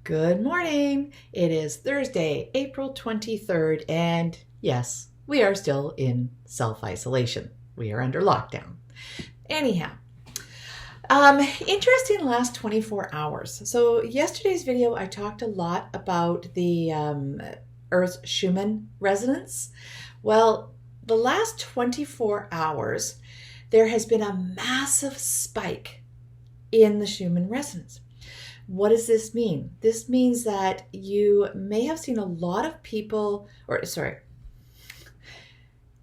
Good morning. It is Thursday, April 23rd, and yes, we are still in self-isolation. We are under lockdown. Anyhow, interesting last 24 hours. So yesterday's video, I talked a lot about the Earth Schumann resonance. Well, the last 24 hours, there has been a massive spike in the Schumann resonance. What does this mean? This means that you may have seen a lot of people, you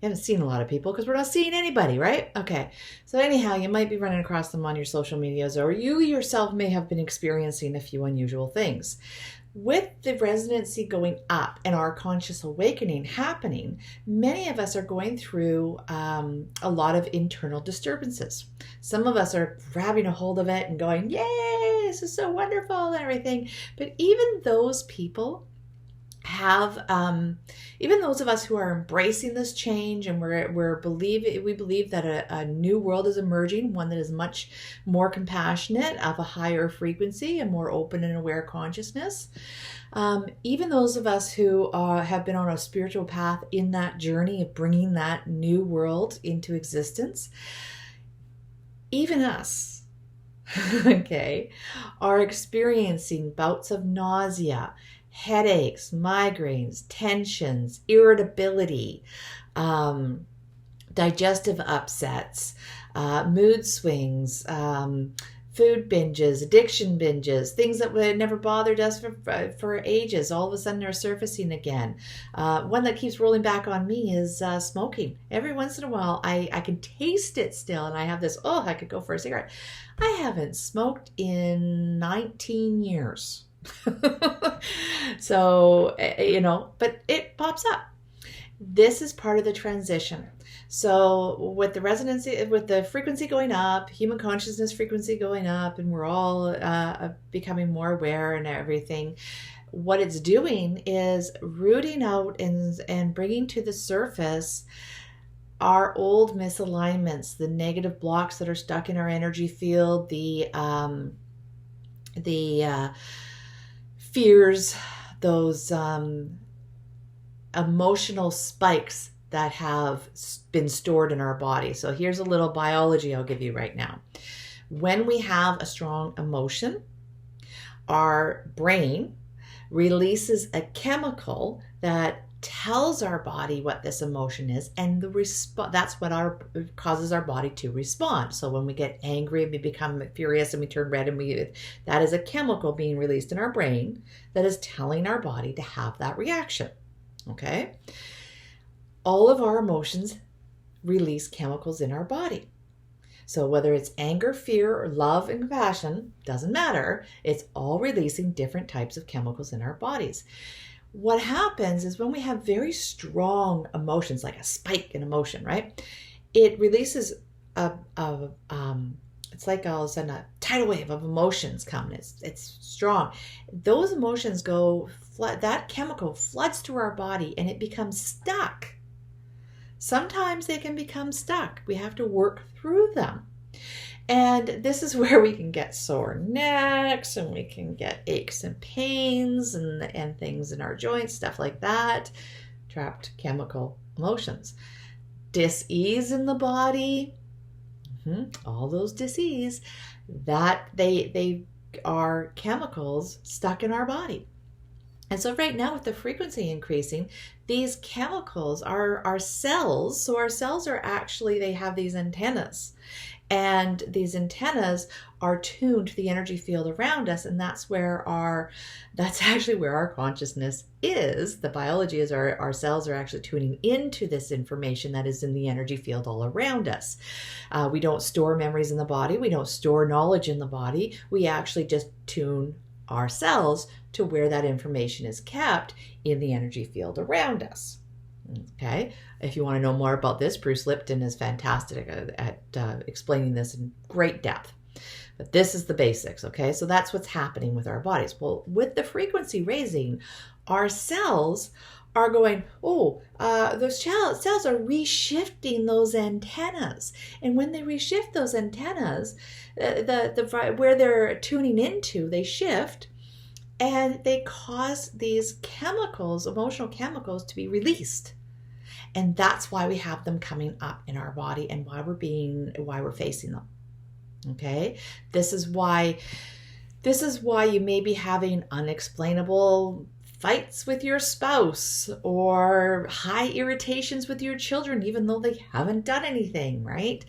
haven't seen a lot of people because we're not seeing anybody, right? Okay. So anyhow, you might be running across them on your social medias, or you yourself may have been experiencing a few unusual things. With the resonancy going up and our conscious awakening happening, many of us are going through a lot of internal disturbances. Some of us are grabbing a hold of it and going, yay, this is so wonderful and everything. But even those people have, even those of us who are embracing this change and we believe that a new world is emerging, one that is much more compassionate, of a higher frequency, a more open and aware consciousness. Even those of us who have been on a spiritual path in that journey of bringing that new world into existence, even us, okay, are experiencing bouts of nausea, headaches, migraines, tensions, irritability, digestive upsets, mood swings, food binges, addiction binges, things that would never bothered us for ages, all of a sudden are surfacing again. One that keeps rolling back on me is smoking. Every once in a while, I can taste it still, and I have this, I could go for a cigarette. I haven't smoked in 19 years. So, but it pops up. This is part of the transition. So with the resonancy, with the frequency going up, human consciousness frequency going up, and we're all becoming more aware and everything, what it's doing is rooting out and bringing to the surface our old misalignments, the negative blocks that are stuck in our energy field, the fears, those emotional spikes that have been stored in our body. So here's a little biology I'll give you right now. When we have a strong emotion, our brain releases a chemical that tells our body what this emotion is, and that's what causes our body to respond. So when we get angry and we become furious and we turn red, that is a chemical being released in our brain that is telling our body to have that reaction. Okay? All of our emotions release chemicals in our body. So whether it's anger, fear, or love and compassion, doesn't matter. It's all releasing different types of chemicals in our bodies. What happens is when we have very strong emotions, like a spike in emotion, right? It releases it's like all of a sudden a tidal wave of emotions coming. It's strong. Those emotions that chemical floods through our body and it becomes stuck. Sometimes they can become stuck. We have to work through them. And this is where we can get sore necks and we can get aches and pains and things in our joints, stuff like that. Trapped chemical emotions. Dis-ease in the body. All those dis-ease, that they are chemicals stuck in our body. And so right now with the frequency increasing, these chemicals are our cells. So our cells are actually, they have these antennas. And these antennas are tuned to the energy field around us, and that's actually where our consciousness is. The biology is our cells are actually tuning into this information that is in the energy field all around us. We don't store memories in the body. We don't store knowledge in the body. We actually just tune our cells to where that information is kept in the energy field around us. Okay, if you want to know more about this, Bruce Lipton is fantastic at explaining this in great depth. But this is the basics, okay? So that's what's happening with our bodies. Well, with the frequency raising, our cells are going, those cells are reshifting those antennas. And when they reshift those antennas, where they're tuning into, they shift. and they cause these chemicals, emotional chemicals, to be released. And that's why we have them coming up in our body and why we're facing them. Okay? This is why you may be having unexplainable fights with your spouse or high irritations with your children, even though they haven't done anything, right?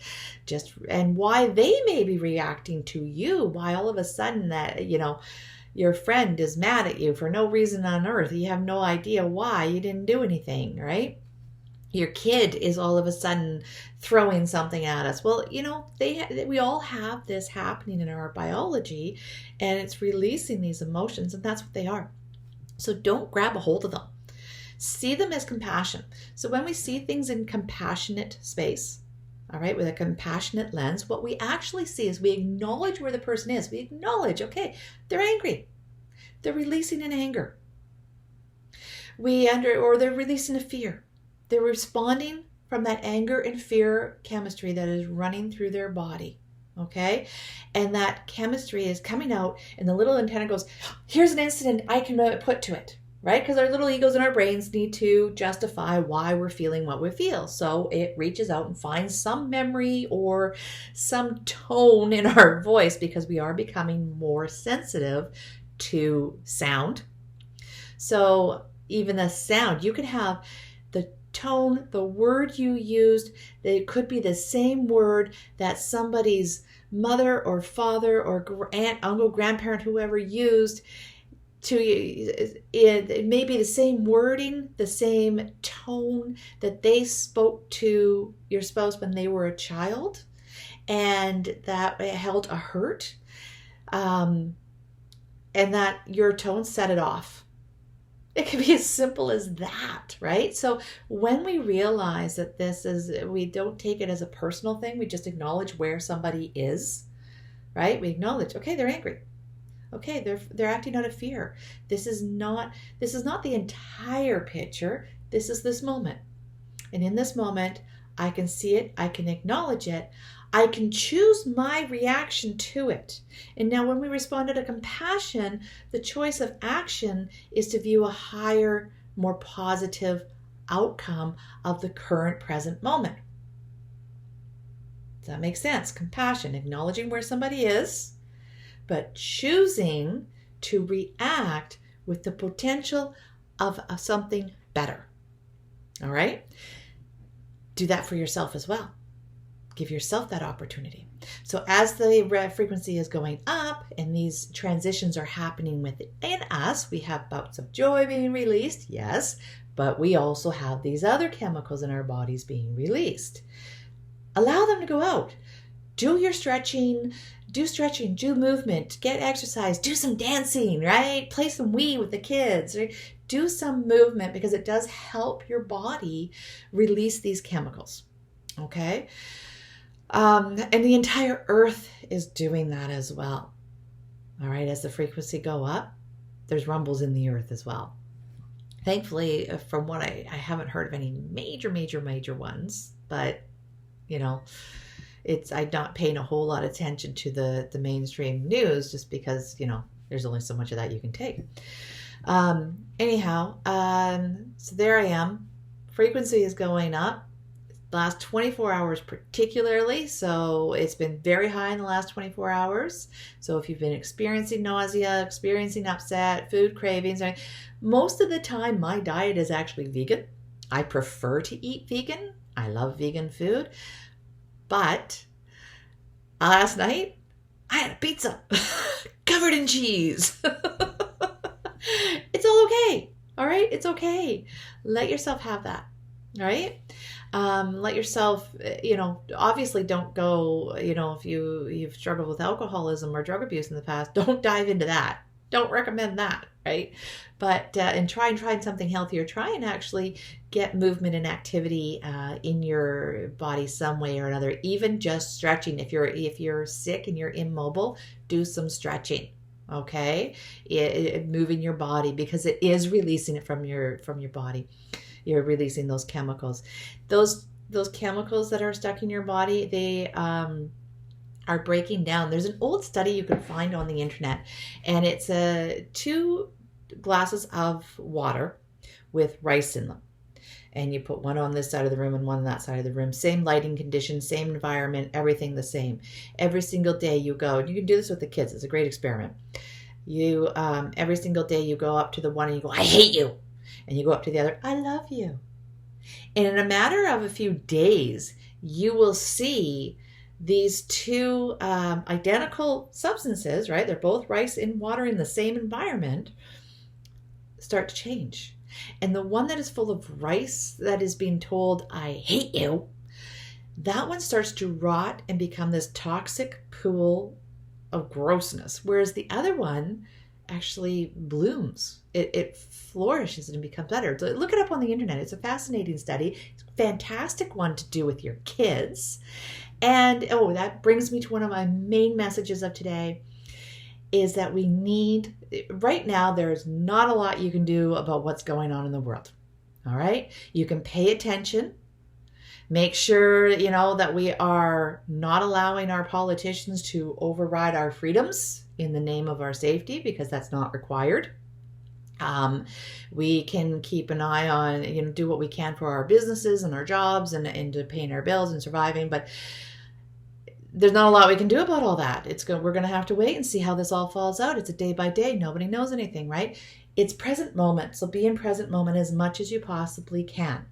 And why they may be reacting to you, why all of a sudden that, your friend is mad at you for no reason on earth. You have no idea why. You didn't do anything, right? Your kid is all of a sudden throwing something at us. Well, we all have this happening in our biology, and it's releasing these emotions, and that's what they are. So don't grab a hold of them. See them as compassion. So when we see things in compassionate space, all right, with a compassionate lens, what we actually see is we acknowledge where the person is. We acknowledge, okay, they're angry. They're releasing an anger. Or they're releasing a fear. They're responding from that anger and fear chemistry that is running through their body, okay? And that chemistry is coming out, and the little antenna goes, here's an incident I can put to it, right? Because our little egos in our brains need to justify why we're feeling what we feel. So it reaches out and finds some memory or some tone in our voice because we are becoming more sensitive to sound. So even the sound, you can have the tone, the word you used, it could be the same word that somebody's mother or father or aunt, uncle, grandparent, whoever used to you. It may be the same wording, the same tone that they spoke to your spouse when they were a child, and that held a hurt, and that your tone set it off. It can be as simple as that, right? So when we realize that we don't take it as a personal thing, we just acknowledge where somebody is, right? We acknowledge, okay, they're angry. Okay, they're acting out of fear. This is not the entire picture. This is this moment. And in this moment, I can see it, I can acknowledge it, I can choose my reaction to it. And now when we respond out of compassion, the choice of action is to view a higher, more positive outcome of the current present moment. Does that make sense? Compassion, acknowledging where somebody is, but choosing to react with the potential of something better. All right? Do that for yourself as well. Give yourself that opportunity. So as the frequency is going up and these transitions are happening within us, we have bouts of joy being released, yes, but we also have these other chemicals in our bodies being released. Allow them to go out. Do your stretching, do movement, get exercise, do some dancing, right? Play some Wii with the kids, right? Do some movement because it does help your body release these chemicals, okay? And the entire earth is doing that as well. All right, as the frequency go up, there's rumbles in the earth as well. Thankfully, from what I haven't heard of any major ones, but I'm not paying a whole lot of attention to the mainstream news just because, there's only so much of that you can take. Anyhow, so there I am. Frequency is going up. Last 24 hours particularly, so it's been very high in the last 24 hours. So if you've been experiencing nausea, experiencing upset, food cravings, most of the time my diet is actually vegan. I prefer to eat vegan. I love vegan food. But last night I had a pizza covered in cheese. It's all okay. All right? It's okay. Let yourself have that. All right? Let yourself, obviously don't go, if you've struggled with alcoholism or drug abuse in the past, don't dive into that. Don't recommend that, right? But, and try and find something healthier. Try and actually get movement and activity in your body some way or another, even just stretching. If you're sick and you're immobile, do some stretching. Okay? Moving your body because it is releasing it from your body. You're releasing those chemicals. Those chemicals that are stuck in your body, they are breaking down. There's an old study you can find on the internet, and it's 2 glasses of water with rice in them. And you put one on this side of the room and one on that side of the room. Same lighting conditions, same environment, everything the same. Every single day you go, and you can do this with the kids. It's a great experiment. You every single day you go up to the one and you go, I hate you. And you go up to the other, I love you. And in a matter of a few days, you will see these 2 identical substances, right? They're both rice and water in the same environment, start to change. And the one that is full of rice that is being told, I hate you, that one starts to rot and become this toxic pool of grossness. Whereas the other one actually blooms. It flourishes and becomes better. So look it up on the internet. It's a fascinating study. It's a fantastic one to do with your kids. And that brings me to one of my main messages of today, is that we need, right now, there's not a lot you can do about what's going on in the world. All right? You can pay attention. Make sure, that we are not allowing our politicians to override our freedoms in the name of our safety, because that's not required. We can keep an eye on, do what we can for our businesses and our jobs and to paying our bills and surviving, but there's not a lot we can do about all that. We're going to have to wait and see how this all falls out. It's a day by day. Nobody knows anything, right? It's present moment. So be in present moment as much as you possibly can.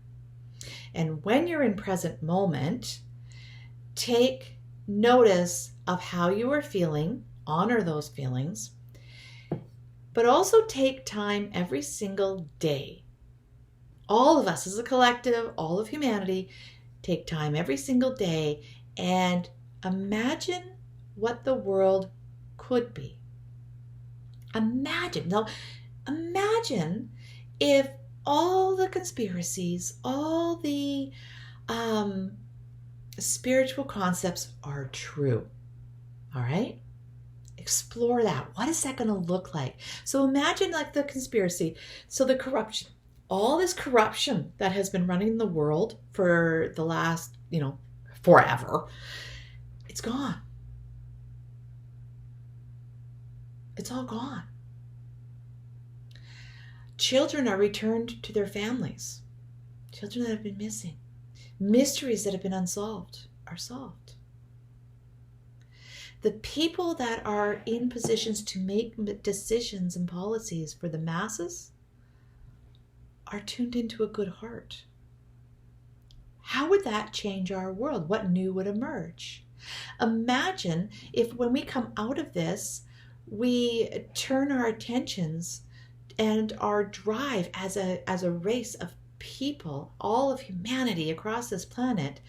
And when you're in present moment, take notice of how you are feeling, honor those feelings, but also take time every single day. All of us as a collective, all of humanity, take time every single day and imagine what the world could be. Imagine if all the conspiracies, all the spiritual concepts are true. All right? Explore that. What is that going to look like? So imagine like the conspiracy. So the corruption, all this corruption that has been running the world for the last, forever. It's gone. It's all gone. Children are returned to their families. Children that have been missing. Mysteries that have been unsolved are solved. The people that are in positions to make decisions and policies for the masses are tuned into a good heart. How would that change our world? What new would emerge? Imagine if when we come out of this, we turn our attentions and our drive as a race of people, all of humanity across this planet,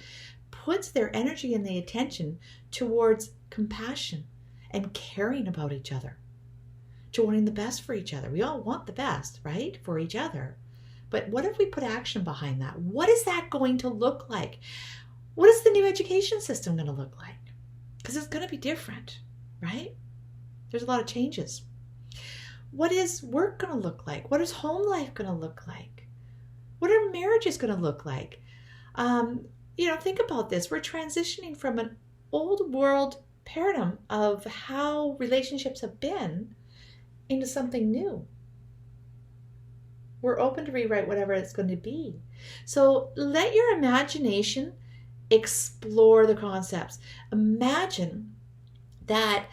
puts their energy and the attention towards compassion and caring about each other, to wanting the best for each other. We all want the best, right, for each other. But what if we put action behind that? What is that going to look like? What is the new education system going to look like? Because it's going to be different, right? There's a lot of changes. What is work going to look like? What is home life going to look like? What are marriages going to look like? Think about this. We're transitioning from an old world paradigm of how relationships have been into something new. We're open to rewrite whatever it's going to be. So let your imagination explore the concepts. Imagine that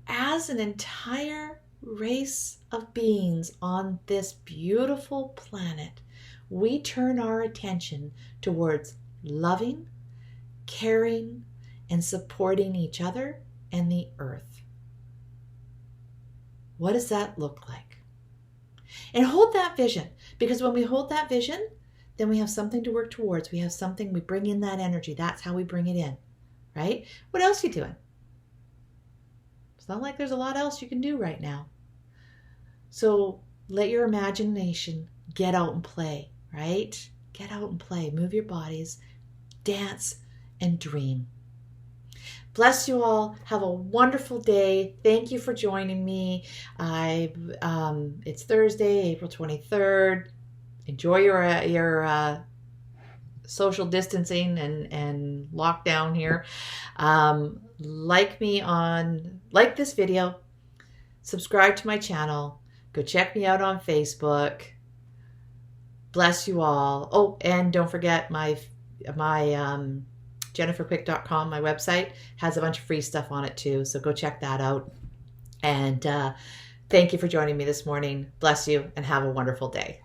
as an entire race of beings on this beautiful planet, we turn our attention towards loving, caring, and supporting each other and the earth. What does that look like? And hold that vision, because when we hold that vision, then we have something to work towards. We have something, we bring in that energy. That's how we bring it in, right? What else are you doing? It's not like there's a lot else you can do right now. So let your imagination get out and play, right? Get out and play. Move your bodies, dance, and dream. Bless you all. Have a wonderful day. Thank you for joining me. It's Thursday, April 23rd. Enjoy your social distancing and lockdown here. like this video, subscribe to my channel, go check me out on Facebook. Bless you all. Oh, and don't forget my jenniferquick.com, my website, has a bunch of free stuff on it too. So go check that out. And thank you for joining me this morning. Bless you and have a wonderful day.